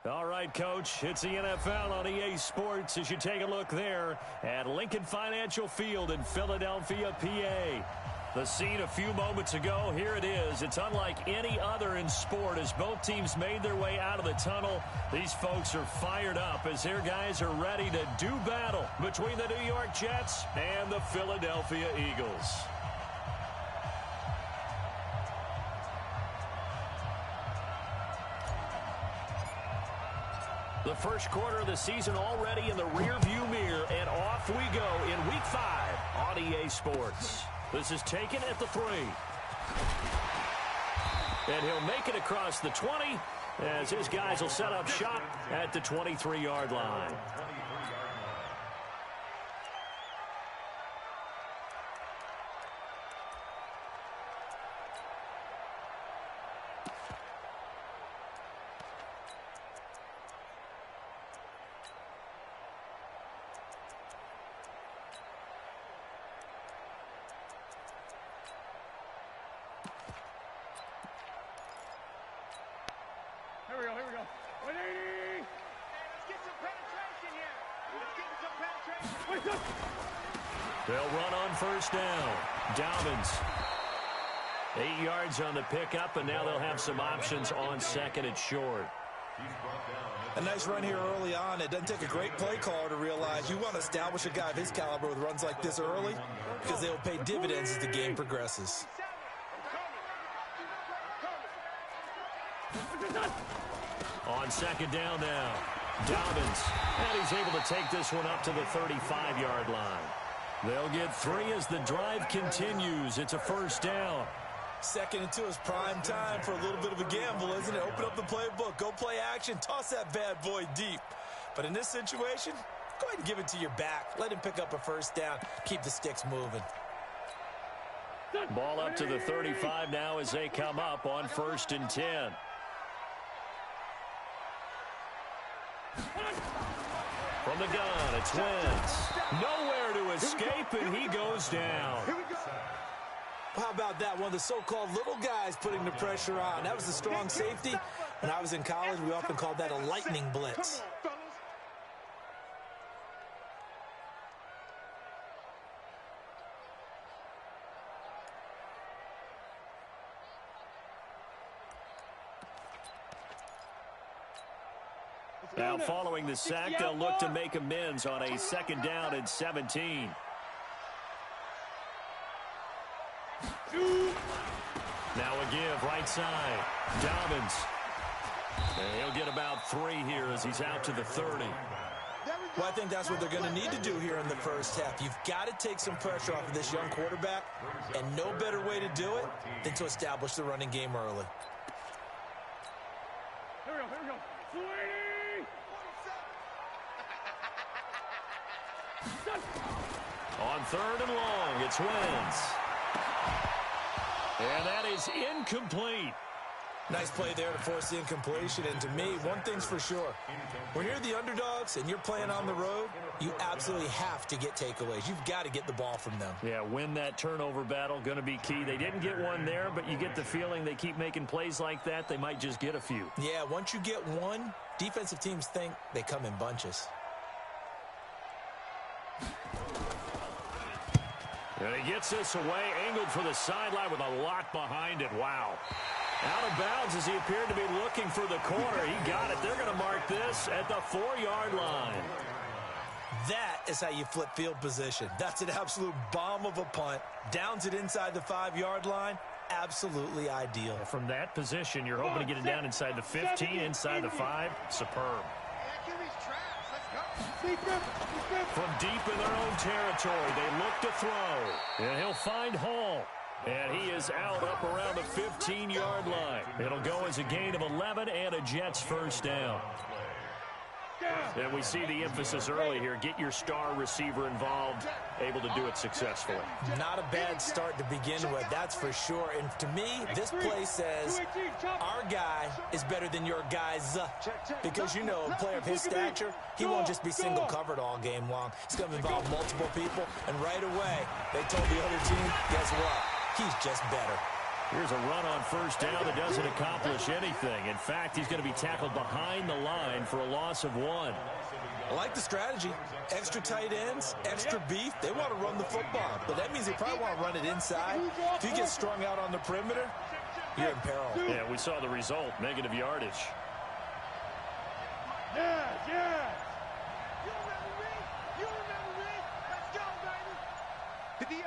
All right, Coach, it's the NFL on EA Sports as you take a look there at Lincoln Financial Field in Philadelphia, PA. The scene a few moments ago, here it is. It's unlike any other in sport as both teams made their way out of the tunnel. These folks are fired up as their guys are ready to do battle between the New York Jets and the Philadelphia Eagles. The first quarter of the season already in the rearview mirror, and off we go in Week 5 on EA Sports. This is taken at the 3. And he'll make it across the 20 as his guys will set up shop at the 23-yard line. Here we go. 180! Hey, let's get some penetration here. Let's get some penetration. They'll run on first down. Dobbins. 8 yards on the pickup, and now they'll have some options on second and short. A nice run here early on. It doesn't take a great play caller to realize you want to establish a guy of his caliber with runs like this early because they will pay dividends as the game progresses. On second down now, Dobbins, and he's able to take this one up to the 35-yard line. They'll get 3 as the drive continues. It's a first down. 2nd and 2 is prime time for a little bit of a gamble, isn't it? Open up the playbook, go play action, toss that bad boy deep. But in this situation, go ahead and give it to your back. Let him pick up a first down. Keep the sticks moving. Ball up to the 35 now as they come up on 1st and 10. From the gun, it's Wentz. Nowhere to escape, and he goes down. How about that? One of the so-called little guys putting the pressure on. That was the strong safety. When I was in college, we often called that a lightning blitz. Now following the sack, they'll look to make amends on a 2nd down and 17. Now a give right side. Dobbins. And he'll get about 3 here as he's out to the 30. Well, I think that's what they're going to need to do here in the first half. You've got to take some pressure off of this young quarterback, and no better way to do it than to establish the running game early. Here we go. 280! On 3rd and long, it's Wentz. And that is incomplete. Nice play there to force the incompletion. And to me, one thing's for sure. When you're the underdogs and you're playing on the road, you absolutely have to get takeaways. You've got to get the ball from them. Yeah, win that turnover battle, going to be key. They didn't get one there, but you get the feeling they keep making plays like that, they might just get a few. Yeah, once you get one, defensive teams think they come in bunches. And he gets this away, angled for the sideline with a lot behind it. Wow. Out of bounds as he appeared to be looking for the corner. He got it. They're going to mark this at the 4-yard line. That is how you flip field position. That's an absolute bomb of a punt. Downs it inside the 5-yard line. Absolutely ideal. From that position, you're hoping to get it down inside the 15, inside the 5. Superb. From deep in their own territory, they look to throw. And he'll find Hall. And he is out up around the 15-yard line. It'll go as a gain of 11 and a Jets first down. And we see the emphasis early here. Get your star receiver involved, able to do it successfully. Not a bad start to begin with, that's for sure. And to me, this play says our guy is better than your guys. Because, you know, a player of his stature, he won't just be single covered all game long. It's going to involve multiple people. And right away, they told the other team, guess what? He's just better. Here's a run on first down that doesn't accomplish anything. In fact, he's going to be tackled behind the line for a loss of 1. I like the strategy. Extra tight ends, extra beef. They want to run the football, but that means they probably want to run it inside. If you get strung out on the perimeter, you're in peril. Yeah, we saw the result, negative yardage. Yeah. You remember me. Let's go, baby.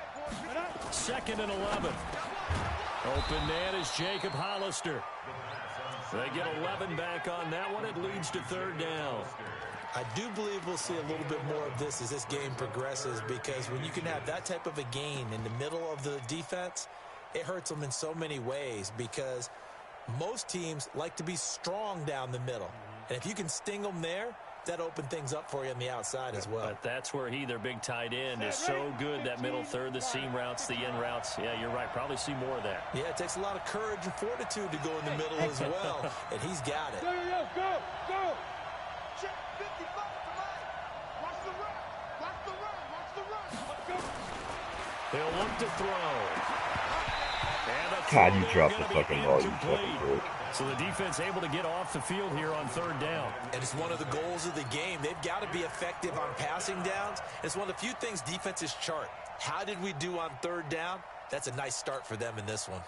2nd and 11. Open man is Jacob Hollister. They get 11 back on that one. It leads to 3rd down. I do believe we'll see a little bit more of this as this game progresses, because when you can have that type of a gain in the middle of the defense, it hurts them in so many ways, because most teams like to be strong down the middle. And if you can sting them there, that opened things up for you on the outside as well. But that's where their big tight end, is so good, that middle third, the seam routes, the in routes. Yeah, you're right. Probably see more of that. Yeah, it takes a lot of courage and fortitude to go in the middle as well, and he's got it. Go. Check 55 to right. Watch the run. Let's go. He'll look to throw. God, you dropped the fucking ball, you fucking prick. So the defense able to get off the field here on 3rd down. And it's one of the goals of the game. They've got to be effective on passing downs. It's one of the few things defenses chart. How did we do on 3rd down? That's a nice start for them in this one.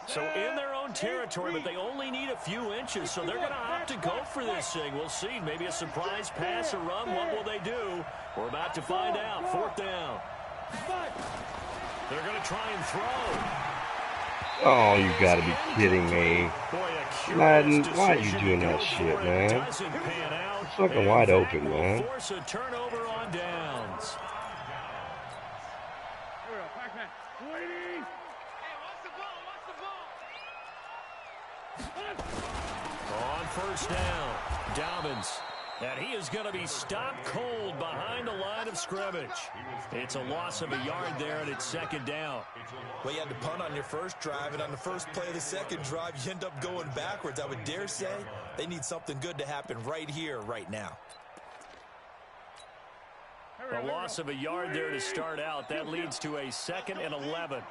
So in their own territory, but they only need a few inches, so they're going to opt to go for this thing. We'll see. Maybe a surprise pass or run. What will they do? We're about to find out. 4th down. They're going to try and throw. Oh, you gotta be kidding me. Madden, why are you doing that shit, man? It's fucking wide open, man. Force a turnover on downs. On 1st down, Dobbins. And he is going to be stopped cold behind the line of scrimmage. It's a loss of a yard there, and it's 2nd down. Well, you had to punt on your first drive, and on the first play of the second drive, you end up going backwards. I would dare say they need something good to happen right here, right now. A loss of a yard there to start out. That leads to a 2nd and 11.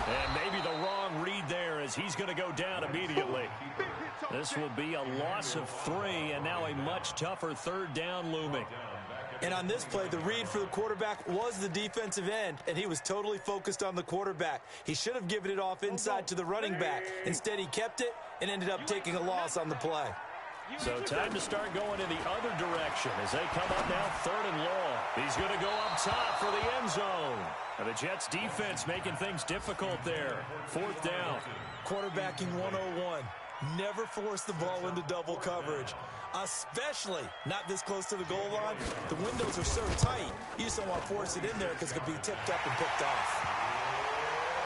And maybe the wrong read there, as he's going to go down immediately. This will be a loss of 3, and now a much tougher 3rd down looming. And on this play, the read for the quarterback was the defensive end, and he was totally focused on the quarterback. He should have given it off inside to the running back. Instead, he kept it and ended up taking a loss on the play. So time to start going in the other direction as they come up now 3rd and long. He's going to go up top for the end zone. And the Jets defense making things difficult there. 4th down. Quarterbacking 101. Never force the ball into double coverage, especially not this close to the goal line. The windows are so tight, you just don't want to force it in there because it could be tipped up and picked off.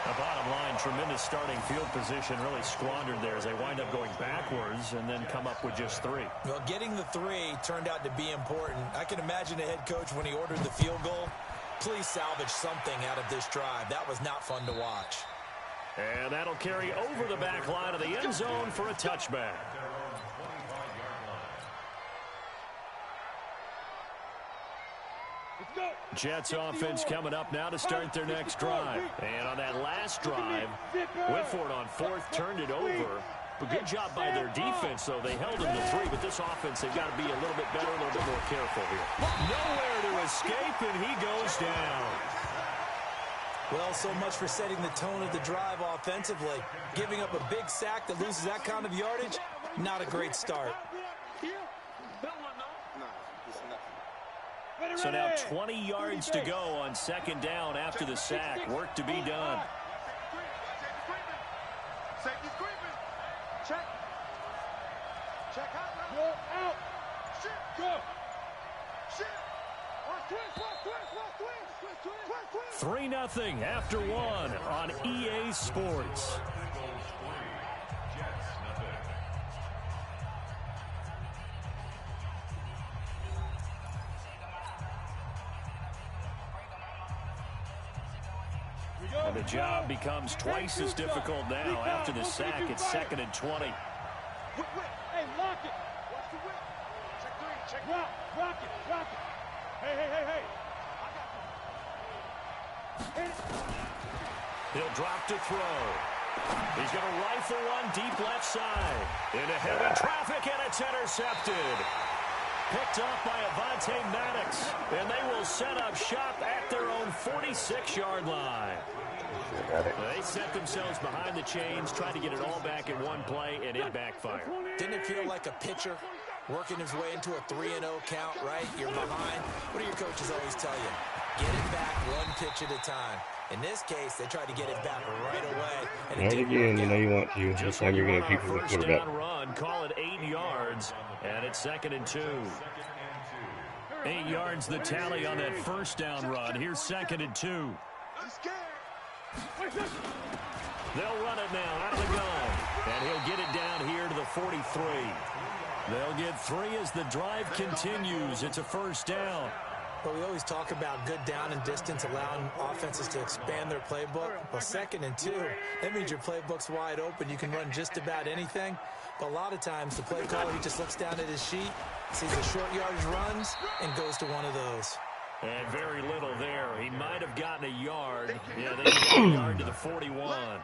The bottom line, tremendous starting field position, really squandered there as they wind up going backwards and then come up with just 3. Well, getting the 3 turned out to be important. I can imagine the head coach when he ordered the field goal. Please salvage something out of this drive. That was not fun to watch. And that'll carry over the back line of the end zone for a touchback. Jets offense coming up now to start their next drive. And on that last drive, went for it on 4th, turned it over. But good job by their defense, though. They held them to 3, but this offense, they've got to be a little bit better, a little bit more careful here. Nowhere to escape, and he goes down. Well, so much for setting the tone of the drive offensively. Giving up a big sack that loses that kind of yardage, not a great start. So now 20 yards to go on 2nd down after the sack. Work to be done. Safety's creeping. Check. Check out. Shit. Go. Shit. 3-0 after 1 on EA Sports. And the job becomes twice as difficult now after the sack. It's 2nd and 20. Hey, lock it. Watch the whip. Check 3. Check rock it. Hey. He'll drop to throw. He's going to rifle one deep left side. Into heavy traffic, and it's intercepted. Picked up by Avonte Maddox, and they will set up shop at their own 46-yard line. They set themselves behind the chains, trying to get it all back in one play, and it backfired. Didn't it feel like a pitcher working his way into a 3-0 count, right? You're behind. What do your coaches always tell you? Get it back one pitch at a time. In this case, they tried to get it back right away. And again, you know you want to. This time you're going to keep the quarterback. Run, call it 8 yards, and it's 2nd and 2. 8 yards the tally on that first down run. Here's 2nd and 2. They'll run it now out of the gun, and he'll get it down here to the 43. They'll get 3 as the drive continues. It's a first down. But we always talk about good down and distance, allowing offenses to expand their playbook. Well, 2nd and 2, that means your playbook's wide open. You can run just about anything. But a lot of times, the play caller, he just looks down at his sheet, sees the short yardage runs, and goes to one of those. And very little there. He might have gotten a yard. Yeah, they got a yard to the 41.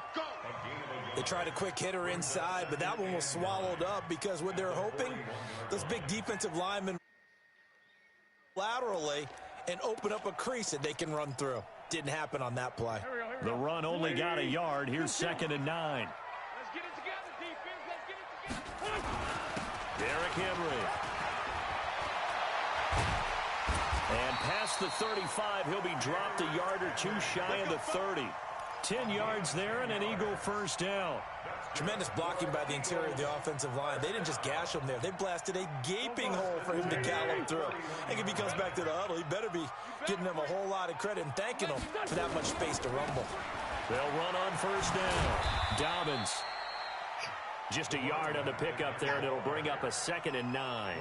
They tried a quick hitter inside, but that one was swallowed up because what they're hoping, those big defensive linemen laterally and open up a crease that they can run through. Didn't happen on that play. The run only got a yard. Here's 2nd and 9. Let's get it together, defense. Let's get it together. Derrick Henry. And past the 35, he'll be dropped a yard or two shy of the 30. 10 yards there and an Eagle first down. Tremendous blocking by the interior of the offensive line. They didn't just gash him there. They blasted a gaping hole for him to gallop through. I think if he comes back to the huddle, he better be giving them a whole lot of credit and thanking them for that much space to rumble. They'll run on first down. Dobbins. Just a yard on the pickup there, and it'll bring up a 2nd and 9.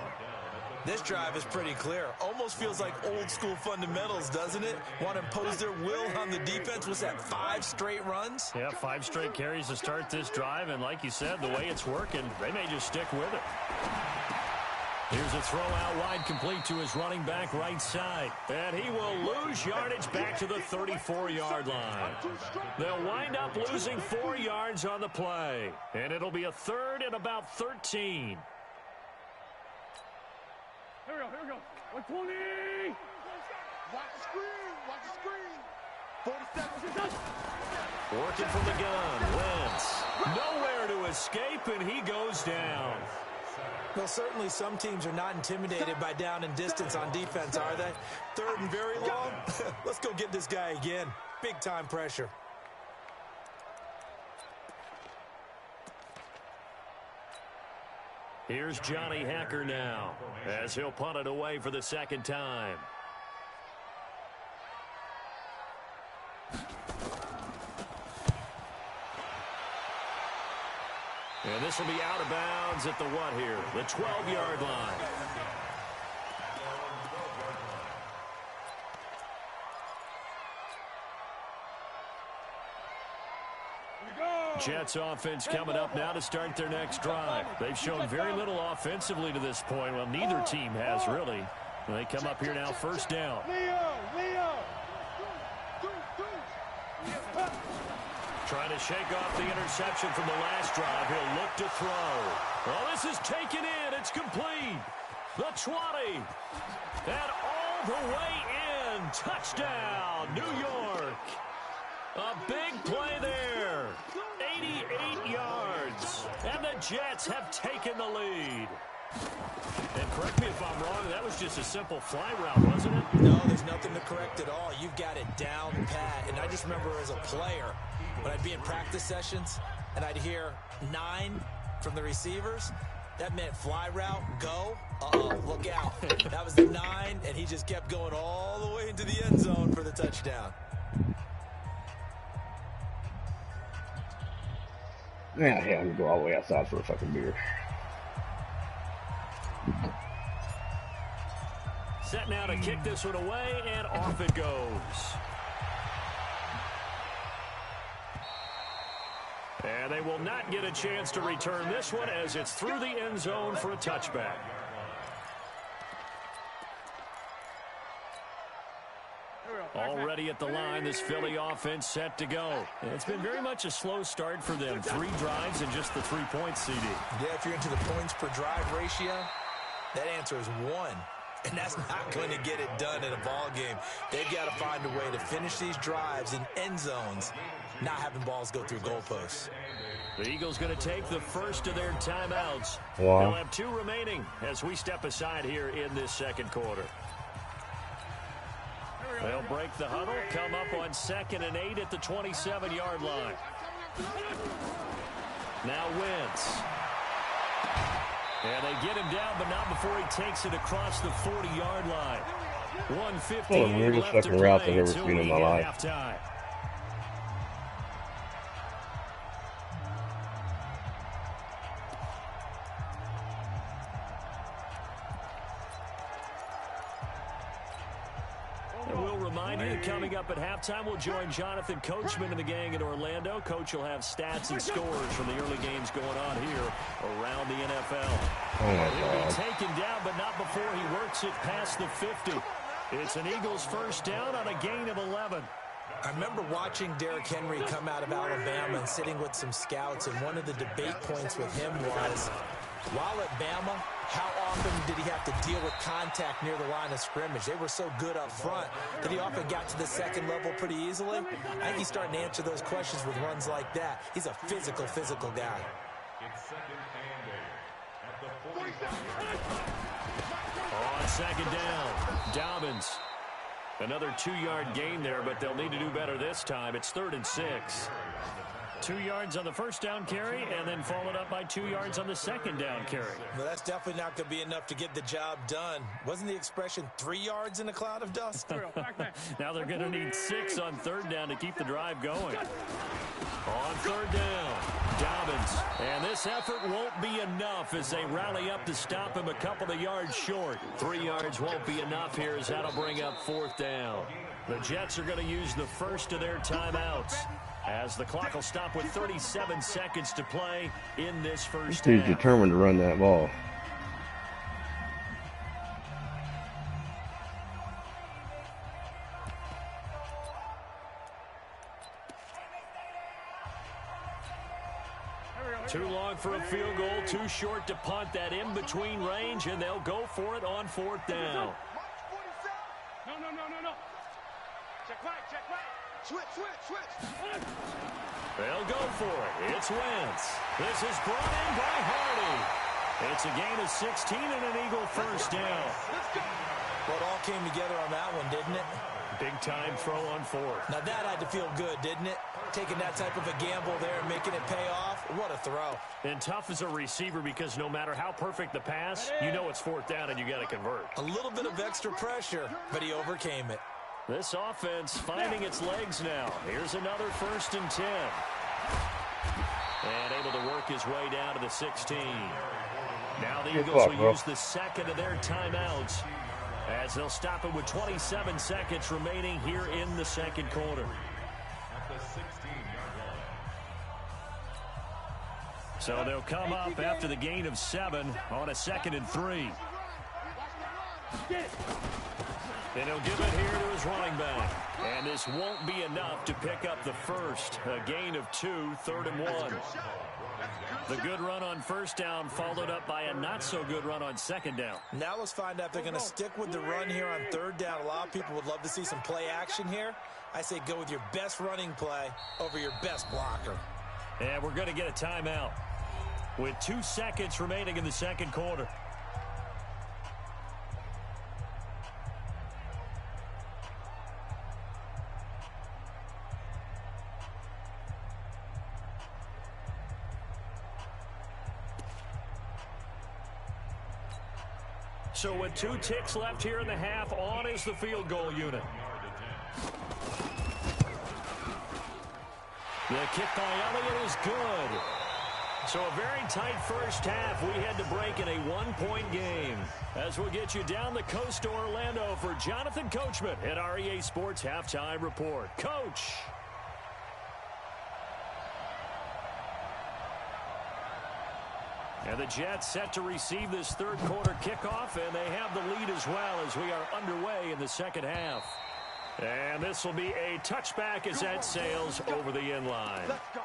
This drive is pretty clear. Almost feels like old school fundamentals, doesn't it? Want to impose their will on the defense. Was that 5 straight runs? Yeah, 5 straight carries to start this drive, and like you said, the way it's working, they may just stick with it. Here's a throw out wide, complete to his running back right side. And he will lose yardage back to the 34-yard line. They'll wind up losing 4 yards on the play. And it'll be a 3rd and about 13. Here we go. 120. Watch the screen. 47. Working from the gun. Wentz. Nowhere to escape, and he goes down. Well, certainly some teams are not intimidated by down and distance on defense, are they? 3rd and very long? Let's go get this guy again. Big-time pressure. Here's Johnny Hacker now, as he'll punt it away for the 2nd time. And this will be out of bounds at the what here? The 12-yard line. Jets offense coming up now to start their next drive. They've shown very little offensively to this point. Well, neither team has really. They come up here now, first down. Leo. Trying to shake off the interception from the last drive. He'll look to throw. Oh, this is taken in. It's complete. The 20. And all the way in. Touchdown, New York. A big play there. 88 yards. And the Jets have taken the lead. And correct me if I'm wrong, that was just a simple fly route, wasn't it? No, there's nothing to correct at all. You've got it down pat. And I just remember as a player, when I'd be in practice sessions and I'd hear 9 from the receivers, that meant fly route, go. Look out. That was the 9, and he just kept going all the way into the end zone for the touchdown. Yeah, I'm gonna go all the way outside for a fucking beer. Set now to kick this one away, and off it goes. And they will not get a chance to return this one as it's through the end zone for a touchback. Already at the line, this Philly offense set to go. It's been very much a slow start for them. 3 drives and just the 3 points, CD. Yeah, if you're into the points per drive ratio, that answer is 1. And that's not going to get it done in a ball game. They've got to find a way to finish these drives in end zones, not having balls go through goalposts. The Eagles going to take the first of their timeouts. Wow. They'll have 2 remaining as we step aside here in this second quarter. They'll break the huddle, come up on 2nd and 8 at the 27-yard line. Now Wentz. And they get him down, but not before he takes it across the 40-yard line. 1:58 weirdest left to fucking route I've play ever until seen in we my hit life. halftime. Coming up at halftime, we'll join Jonathan Coachman and the gang in Orlando. Coach will have stats and scores from the early games going on here around the NFL. Oh my He'll God. be taken down, but not before he works it past the 50. It's an Eagles first down on a gain of 11. I remember watching Derrick Henry come out of Alabama and sitting with some scouts, and one of the debate points with him was, while at Bama, how often did he have to deal with contact near the line of scrimmage? They were so good up front that he often got to the second level pretty easily. I think he's starting to answer those questions with runs like that. He's a physical guy. On 2nd down, Dobbins. Another 2-yard gain there, but they'll need to do better this time. It's 3rd and 6. 2 yards on the first down carry, and then followed up by 2 yards on the second down carry. Well, that's definitely not going to be enough to get the job done. Wasn't the expression 3 yards in a cloud of dust? Now they're going to need 6 on 3rd down to keep the drive going. On 3rd down, Dobbins. And this effort won't be enough as they rally up to stop him a couple of yards short. 3 yards won't be enough here as that'll bring up 4th down. The Jets are going to use the first of their timeouts, as the clock will stop with 37 seconds to play in this first half. He's determined to run that ball. Too long for a field goal, too short to punt that in-between range, and they'll go for it on 4th down. No. Check right. Switch. They'll go for it. It's Wentz. This is brought in by Hardy. It's a gain of 16 and an Eagle first down. Well, it all came together on that one, didn't it? Big-time throw on 4th. Now that had to feel good, didn't it? Taking that type of a gamble there and making it pay off. What a throw. And tough as a receiver because no matter how perfect the pass, you know it's 4th down and you got to convert. A little bit of extra pressure, but he overcame it. This offense finding its legs now. Here's another 1st and 10. And able to work his way down to the 16. Now the Eagles will use the second of their timeouts as they'll stop it with 27 seconds remaining here in the second quarter. So they'll come up after the gain of 7 on a 2nd and 3. And he'll give it here to his running back. And this won't be enough to pick up the first. A gain of 2, 3rd and 1. The good run on 1st down followed up by a not-so-good run on 2nd down. Now let's find out if they're going to stick with the run here on 3rd down. A lot of people would love to see some play action here. I say go with your best running play over your best blocker. And we're going to get a timeout with 2 seconds remaining in the second quarter. So with 2 ticks left here in the half, on is the field goal unit. The kick by Elliott is good. So a very tight first half. We had to break in a 1-point game. As we'll get you down the coast to Orlando for Jonathan Coachman at our EA Sports Halftime Report. Coach. And the Jets set to receive this third quarter kickoff, and they have the lead as well as we are underway in the second half. And this will be a touchback as that sails over the end line. Let's go.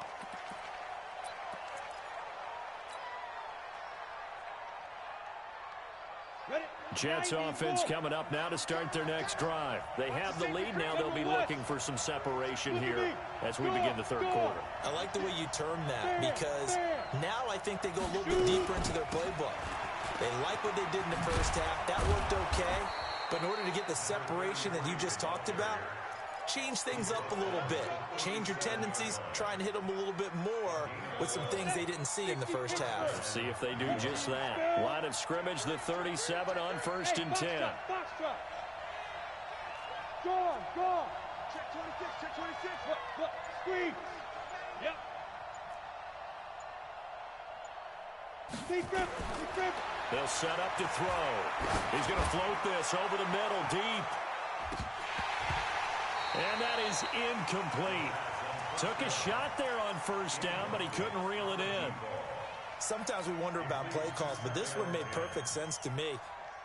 Jets offense coming up now to start their next drive. They have the lead. Now they'll be looking for some separation here as we begin the third quarter. I like the way you term that because now I think they go a little bit deeper into their playbook. They like what they did in the first half. That worked okay. But in order to get the separation that you just talked about, change things up a little bit. Change your tendencies. Try and hit them a little bit more with some things they didn't see in the first half. See if they do just that. Line of scrimmage, the 37 on 1st and 10. Go on, go on. Check 26, check 26. Look, squeeze. Yep. Defense. They'll set up to throw. He's going to float this over the middle, deep. And that is incomplete. Took a shot there on 1st down, but he couldn't reel it in. Sometimes we wonder about play calls, but this one made perfect sense to me.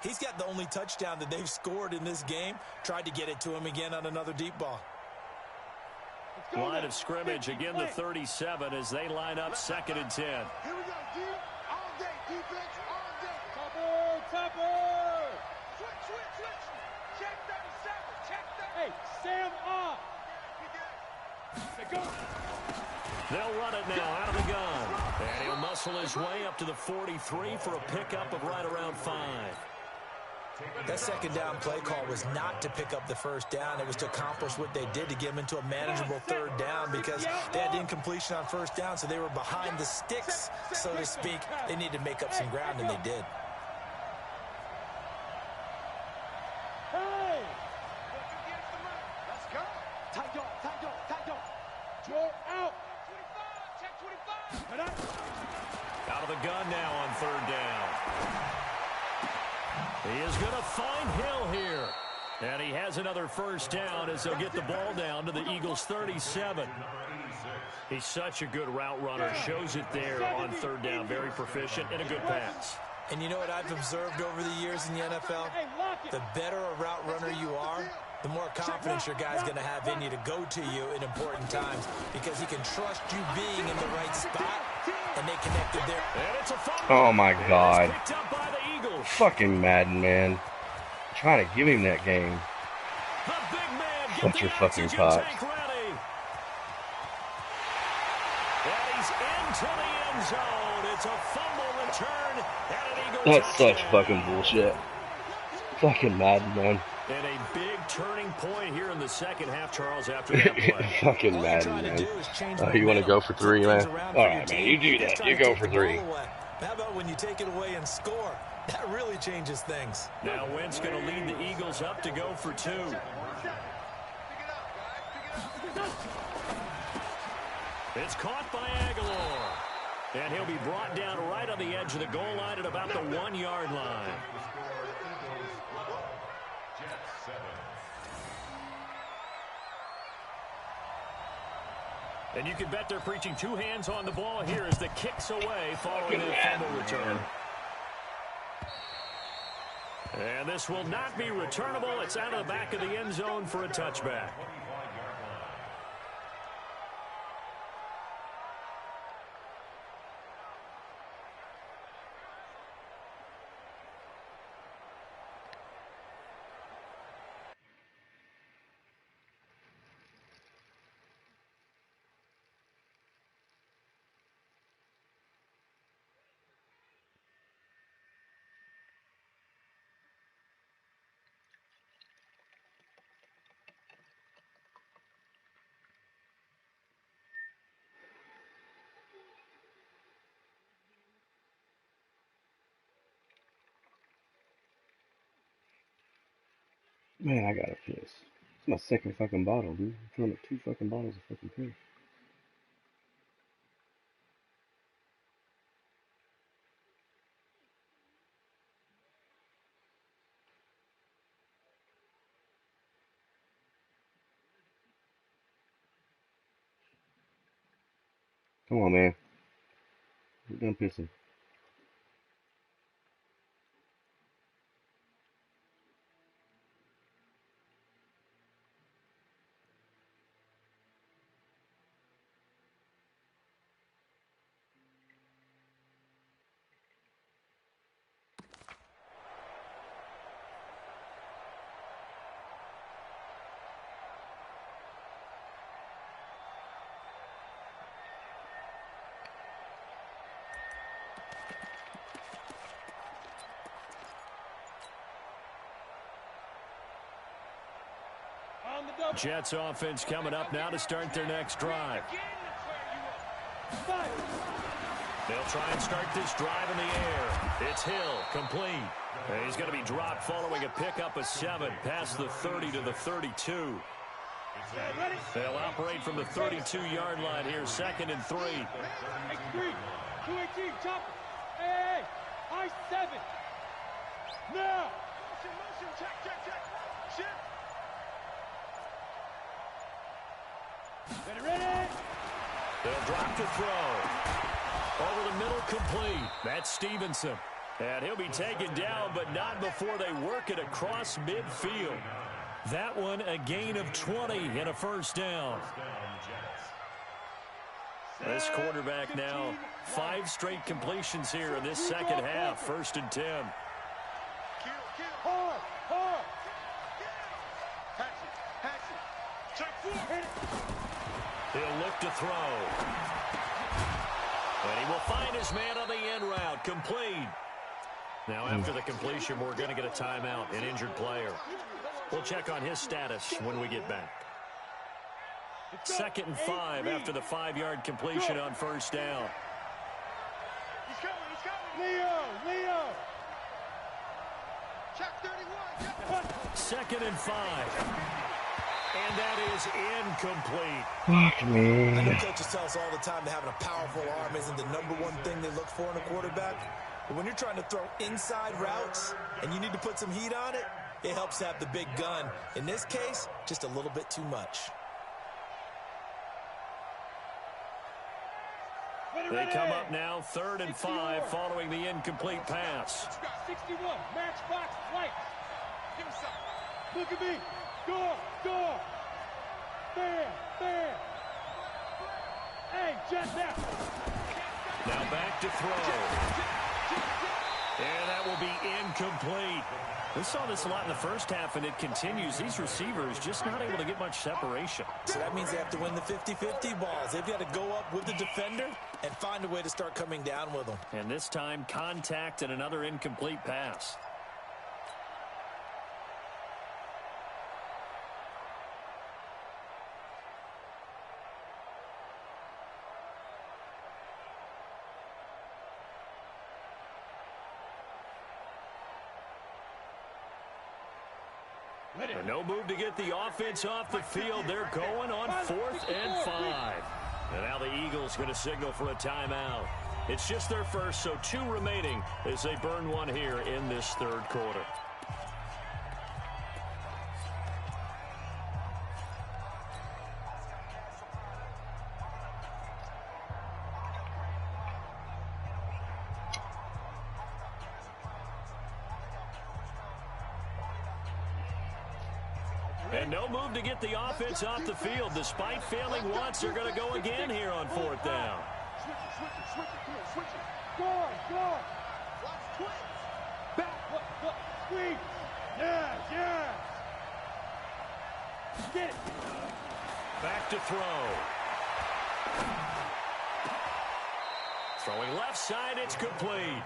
He's got the only touchdown that they've scored in this game. Tried to get it to him again on another deep ball. Line of scrimmage, again the 37 as they line up 2nd and 10. Here we go, D. All day, defense, all day. Topper. Switch. Check 37, check 37. Hey, Sam off. They'll run it now out of the gun. And he'll muscle his way up to the 43 for a pickup of right around 5. That 2nd down play call was not to pick up the 1st down. It was to accomplish what they did to get them into a manageable 3rd down because they had incompletion on 1st down, so they were behind the sticks, so to speak. They needed to make up some ground, and they did. Hey! Let's go. Tight dog. Joe out. 25, check 25. Out of the gun now on 3rd down. He is going to find Hill here. And he has another 1st down as they'll get the ball down to the Eagles' 37. He's such a good route runner. Shows it there on 3rd down. Very proficient and a good pass. And you know what I've observed over the years in the NFL? The better a route runner you are, the more confidence your guy's going to have in you to go to you in important times because he can trust you being in the right spot, and they connected there. And it's a fumble. Oh my God. Picked up by the Eagles. Fucking Madden, man. I'm trying to give him that game. The big man Shut your fucking pot. And he's into the end zone. It's a fumble return and an Eagle That's touchdown. such fucking bullshit. Fucking Madden, man. And a big turning point here in the second half, Charles, after that play. Fucking Madden, man. You want to go for 3, man? Alright, man, you do that. You go for 3. How about when you take it away and score? That really changes things. Now Wentz going to lead the Eagles up to go for 2. It's caught by Aguilar. And he'll be brought down right on the edge of the goal line at about the 1-yard line. And you can bet they're preaching 2 hands on the ball here as the kick's away following that fumble return. And this will not be returnable. It's out of the back of the end zone for a touchback. Man, I gotta piss. It's my second fucking bottle, dude. I'm trying to 2 fucking bottles of fucking piss. Come on, man. Get done pissing. Jets offense coming up now to start their next drive. They'll try and start this drive in the air. It's Hill, complete. And he's going to be dropped following a pickup of 7 past the 30 to the 32. They'll operate from the 32-yard line here, 2nd and 3. 218, chop. Hey, high 7. Now. Motion, check. Shift. Ready. They'll drop to throw. Over the middle, complete. That's Stevenson. And he'll be taken down, but not before they work it across midfield. That one, a gain of 20 and a first down. This quarterback now, 5 straight completions here in this second half. 1st and 10. Hard. He'll look to throw. And he will find his man on the end route. Complete. Now, after the completion, we're going to get a timeout, an injured player. We'll check on his status when we get back. 2nd and 5 after the 5-yard completion on 1st down. He's coming. Leo. Check 31. 2nd and 5. And that is incomplete. Fuck me. I know coaches tell us all the time that having a powerful arm isn't the #1 thing they look for in a quarterback. But when you're trying to throw inside routes and you need to put some heat on it, it helps have the big gun. In this case, just a little bit too much. They come up now, 3rd and 5, following the incomplete pass. 61, matchbox flight. Give me some. Look at me. Door. Bam. Hey, jet now. Now back to throw. And that will be incomplete. We saw this a lot in the first half, and it continues. These receivers just not able to get much separation. So that means they have to win the 50-50 balls. They've got to go up with the defender and find a way to start coming down with them. And this time, contact and another incomplete pass. And no move to get the offense off the field. They're going on 4th and 5. And now the Eagles going to signal for a timeout. It's just their first, so 2 remaining as they burn one here in this 3rd quarter. And no move to get the offense off the field. Despite failing once, they're going to go again here on 4th down. Switch it. Guard. Watch twist. Back. Squeeze. Yeah. Get it. Back to throw. Throwing left side, it's complete.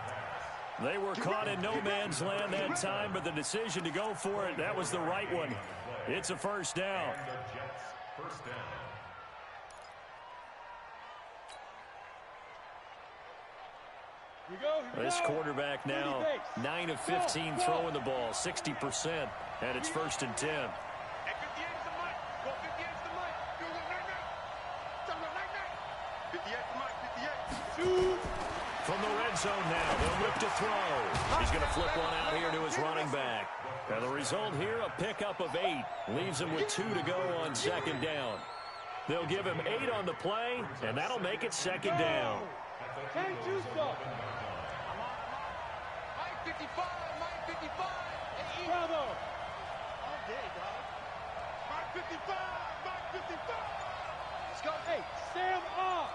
They were caught in no man's land that time, but the decision to go for it, that was the right one. It's a first down. This quarterback now 9 of 15 throwing the ball, 60%, and it's 1st and 10. From the red zone now, they'll look to throw. He's going to flip one out here to his running back. And the result here, a pickup of 8. Leaves him with 2 to go on 2nd down. They'll give him 8 on the play, and that'll make it 2nd down. Can't do so. Mike 55. Bravo. All day, dog. Mike 55. Let's go. Hey, Sam off.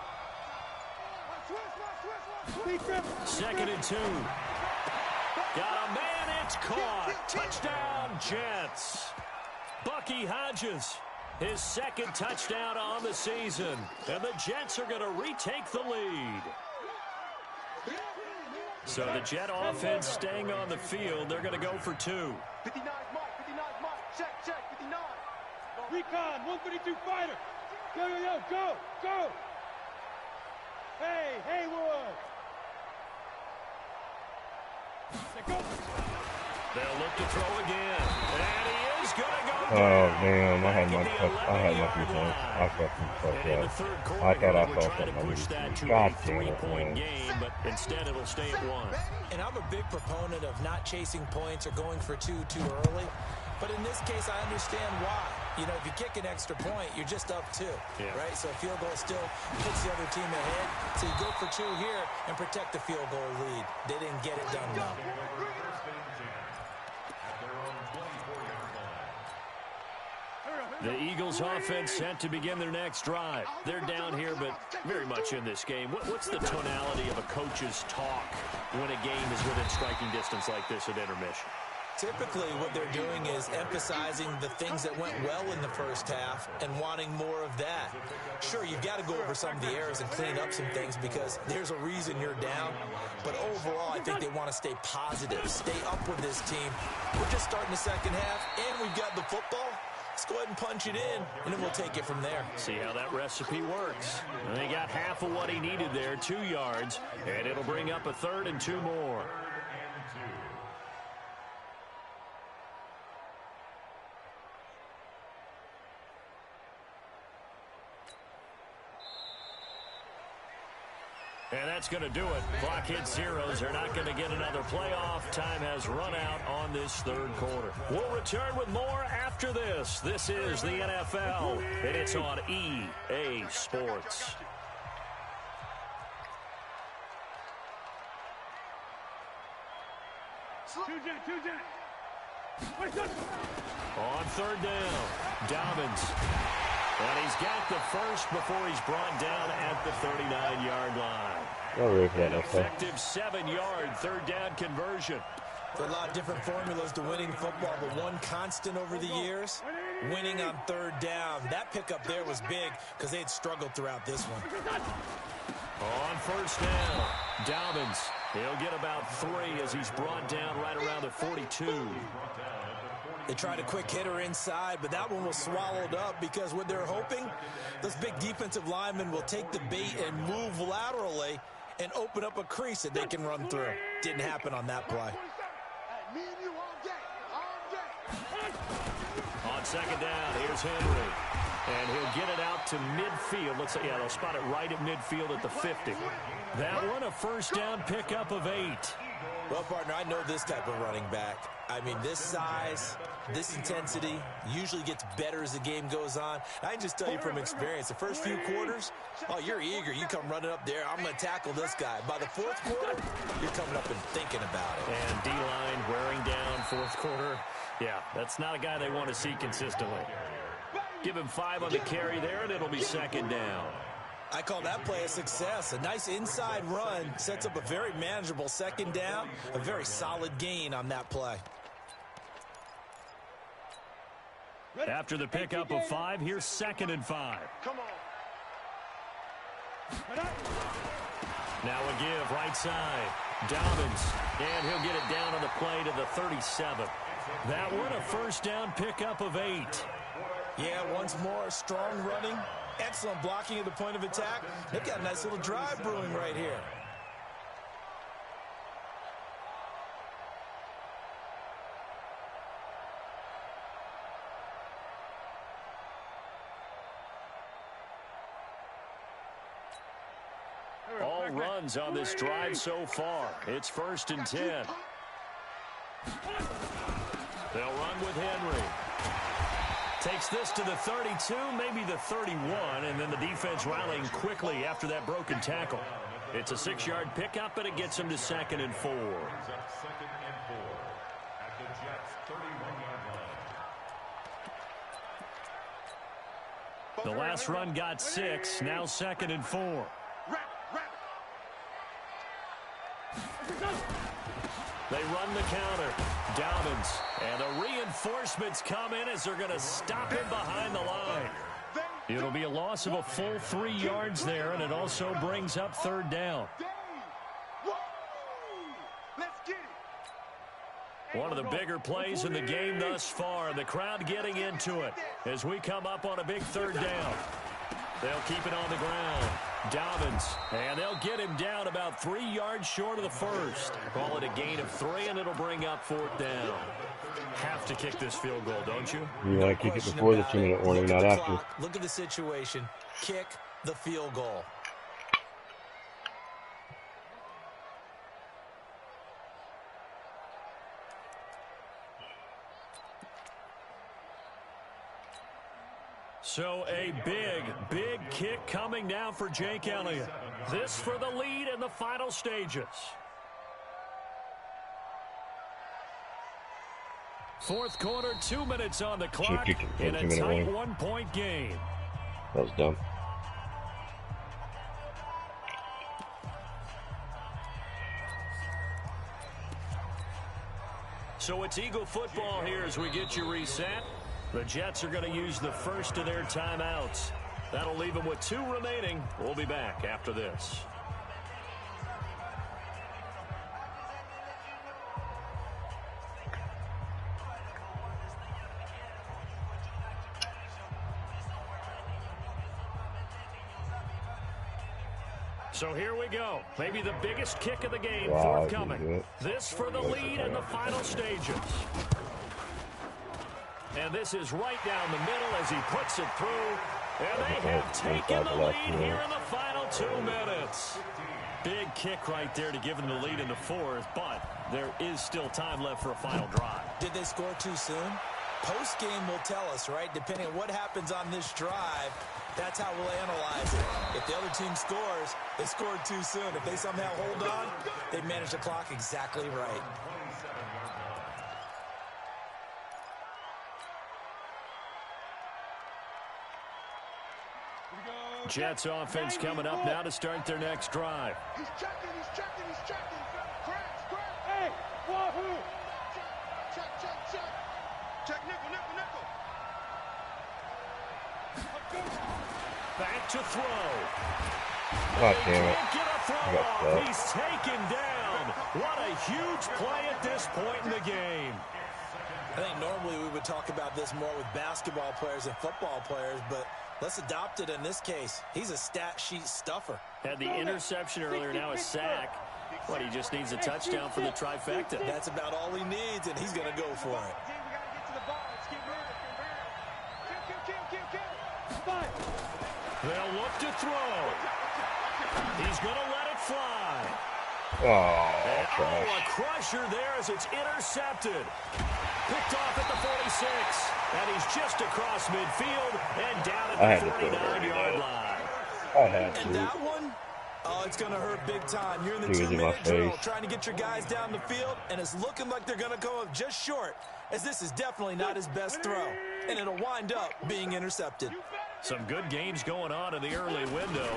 Switch. 2nd and 2. Got a man, it's caught. Touchdown, Jets. Bucky Hodges, his 2nd touchdown on the season. And the Jets are going to retake the lead. So the Jet offense staying on the field. They're going to go for 2. 59 Mike. Check. 59. Recon, 132 fighter. Yo, yo, yo, go, go. Hey, Haywood. Go. They'll look to throw again. And he is going to go. Oh damn! I had my control. I fucking fucked up. I thought I saw something on YouTube. God damn it, man. Game, but instead it'll stay at 1. And I'm a big proponent of not chasing points or going for two too early. But in this case, I understand why. You know, if you kick an extra point, you're just up 2, right? So a field goal still puts the other team ahead. So you go for 2 here and protect the field goal lead. They didn't get it done well. The Eagles offense set to begin their next drive. They're down here, but very much in this game. What's the tonality of a coach's talk when a game is within striking distance like this at intermission? Typically, what they're doing is emphasizing the things that went well in the first half and wanting more of that. Sure, you've got to go over some of the errors and clean up some things because there's a reason you're down. But overall, I think they want to stay positive, stay up with this team. We're just starting the second half, and we've got the football. Let's go ahead and punch it in, and then we'll take it from there. See how that recipe works. And they got half of what he needed there, 2 yards, and it'll bring up a 3rd and 2 more. And that's going to do it. Clock hits 0. They're not going to get another playoff. Time has run out on this 3rd quarter. We'll return with more after this. This is the NFL, and it's on EA Sports. On 3rd down, Dobbins. And he's got the first before he's brought down at the 39-yard line. An effective 7-yard 3rd down conversion. There are a lot of different formulas to winning football, but one constant over the years, winning on 3rd down. That pickup there was big because they had struggled throughout this one. On 1st down, Dobbins. He'll get about 3 as he's brought down right around the 42. They tried a quick hitter inside, but that one was swallowed up because what they're hoping, those big defensive linemen will take the bait and move laterally and open up a crease that they can run through. Didn't happen on that play. On 2nd down, here's Henry. And he'll get it out to midfield. Looks like, yeah, they'll spot it right at midfield at the 50. That one, a 1st down pickup of 8. Well, partner, I know this type of running back. I mean, this size, this intensity usually gets better as the game goes on. I can just tell you from experience, the first few quarters, oh, you're eager. You come running up there, I'm going to tackle this guy. By the 4th quarter, you're coming up and thinking about it. And D-line wearing down 4th quarter. Yeah, that's not a guy they want to see consistently. Give him 5 on the carry there, and it'll be 2nd down. I call that play a success. A nice inside run sets up a very manageable 2nd down, a very solid gain on that play. After the pickup of 5, here's 2nd and 5. Come on. Now a give right side. Dobbins, and he'll get it down on the play to the 37. That one, a 1st down pickup of 8. Yeah, once more, strong running, excellent blocking at the point of attack. They've got a nice little drive brewing right here. All runs on this drive so far. It's 1st and 10. They'll run with Henry. Takes this to the 32, maybe the 31, and then the defense rallying quickly after that broken tackle. It's a 6-yard pickup, and it gets him to 2nd and 4. The last run got 6, now 2nd and 4. They run the counter. Dobbins. And the reinforcements come in as they're going to stop him behind the line. It'll be a loss of a full 3 yards there, and it also brings up 3rd down. One of the bigger plays in the game thus far. The crowd getting into it as we come up on a big third down. They'll keep it on the ground. Dobbins, and they'll get him down about 3 yards short of the first. Call it a gain of 3, and it'll bring up 4th down. Have to kick this field goal, don't you? You want to kick it before the 2-minute warning, not after. Look at the situation. Kick the field goal. So a big kick coming now for Jake Elliott. This for the lead in the final stages. 4th quarter, 2 minutes on the clock in a tight 1-point game. That was dumb. So it's Eagle football here as we get you reset. The Jets are going to use the first of their timeouts. That'll leave them with 2 remaining. We'll be back after this. So here we go. Maybe the biggest kick of the game forthcoming. This for the lead in the final stages. And this is right down the middle as he puts it through. And they have taken the lead here in the final 2 minutes. Big kick right there to give them the lead in the 4th, but there is still time left for a final drive. Did they score too soon? Post-game will tell us, right? Depending on what happens on this drive, that's how we'll analyze it. If the other team scores, they scored too soon. If they somehow hold on, they manage the clock exactly right. Jets offense coming up now to start their next drive. He's checking. Crack. Hey, wahoo! Check. Check, nickel. Back to throw. Oh, damn it. Get a throw off. He's taken down. What a huge play at this point in the game. I think normally we would talk about this more with basketball players and football players, but let's adopt it in this case. He's a stat sheet stuffer. Had the interception earlier, now a sack. But he just needs a touchdown for the trifecta. That's about all he needs, and he's going to go for it. They'll look to throw. He's going to let it fly. Oh, a crusher there as it's intercepted. Picked off at the 46. And he's just across midfield and down at the 49-yard line. I had to. And that one, oh, it's going to hurt big time. You're in the 2-minute drill trying to get your guys down the field, and it's looking like they're going to go up just short, as this is definitely not his best throw, and it'll wind up being intercepted. Some good games going on in the early window.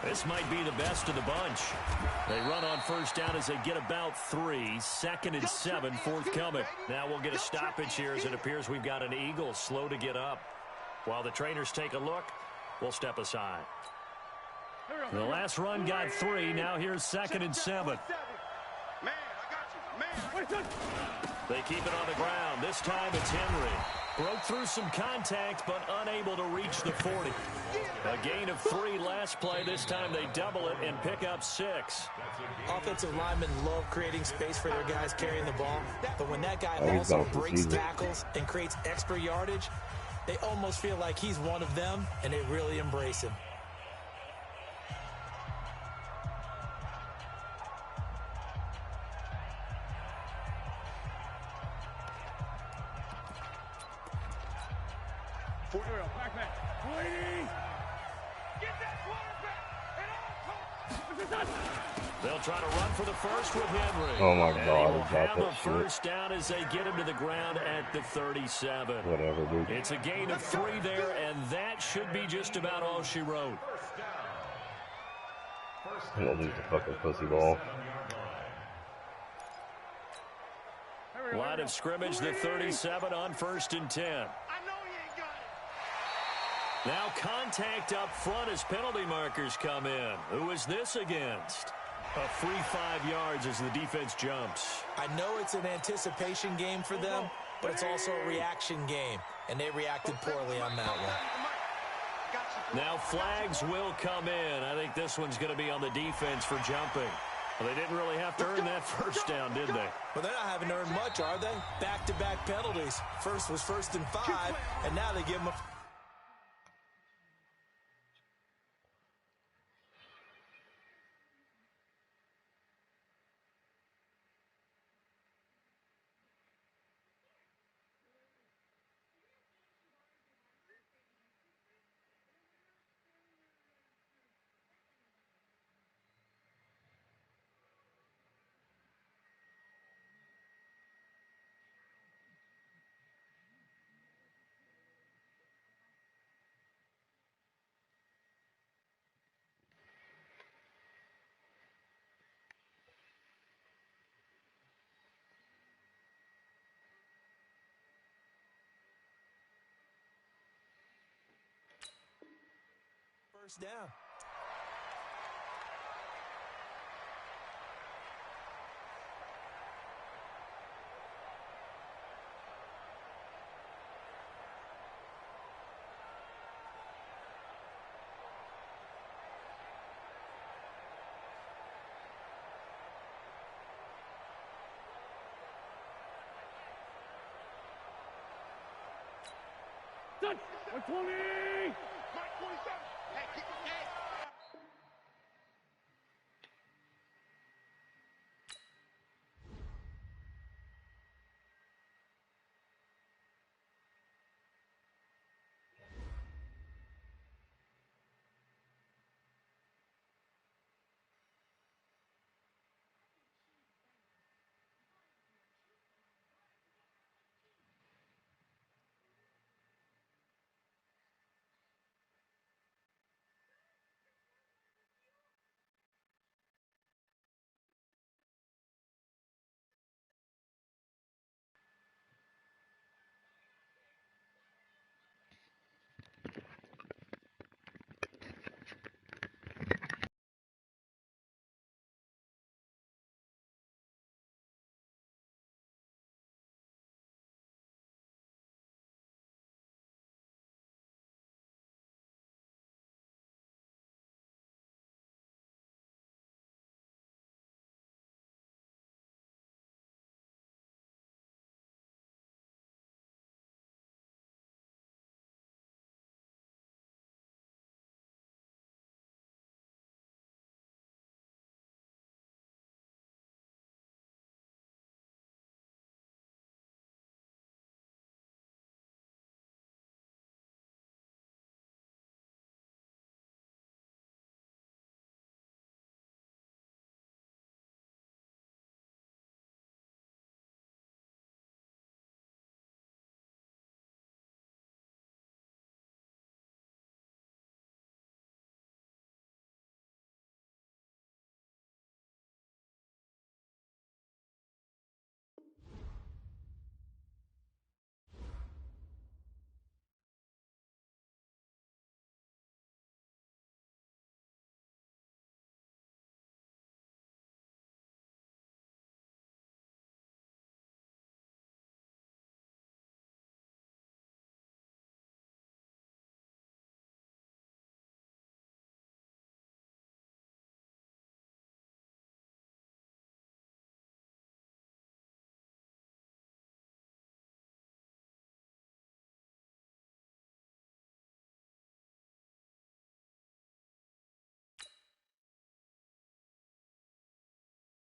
This might be the best of the bunch. They run on first down as they get about 3. 2nd and 7 forthcoming. Now we'll get a stoppage here as it appears we've got an Eagle slow to get up. While the trainers take a look, we'll step aside. The last run got 3. Now here's 2nd and 7. Man, I got you. Man. They keep it on the ground. This time it's Henry. Broke through some contact, but unable to reach the 40. A gain of 3 last play. This time they double it and pick up 6. Offensive linemen love creating space for their guys carrying the ball, but when that guy also breaks tackles and creates extra yardage, they almost feel like he's one of them, and they really embrace him. They'll try to run for the first with Henry. Oh my God, he will have that a first down as they get him to the ground at the 37. Whatever, dude. It's a gain of 3 there, and that should be just about all she wrote. I'm gonna lose the fucking pussy ball. Line of scrimmage, the 37 on 1st and 10. Now contact up front as penalty markers come in. Who is this against? A free 5 yards as the defense jumps. I know it's an anticipation game for them, but it's also a reaction game, and they reacted poorly on that one. Now flags will come in. I think this one's going to be on the defense for jumping. Well, they didn't really have to earn that first down, did they? Well, they're not having to earn much, are they? Back-to-back penalties. First was 1st and 5, and now they give them a... First down. Done. 120. Mike 27. Hey,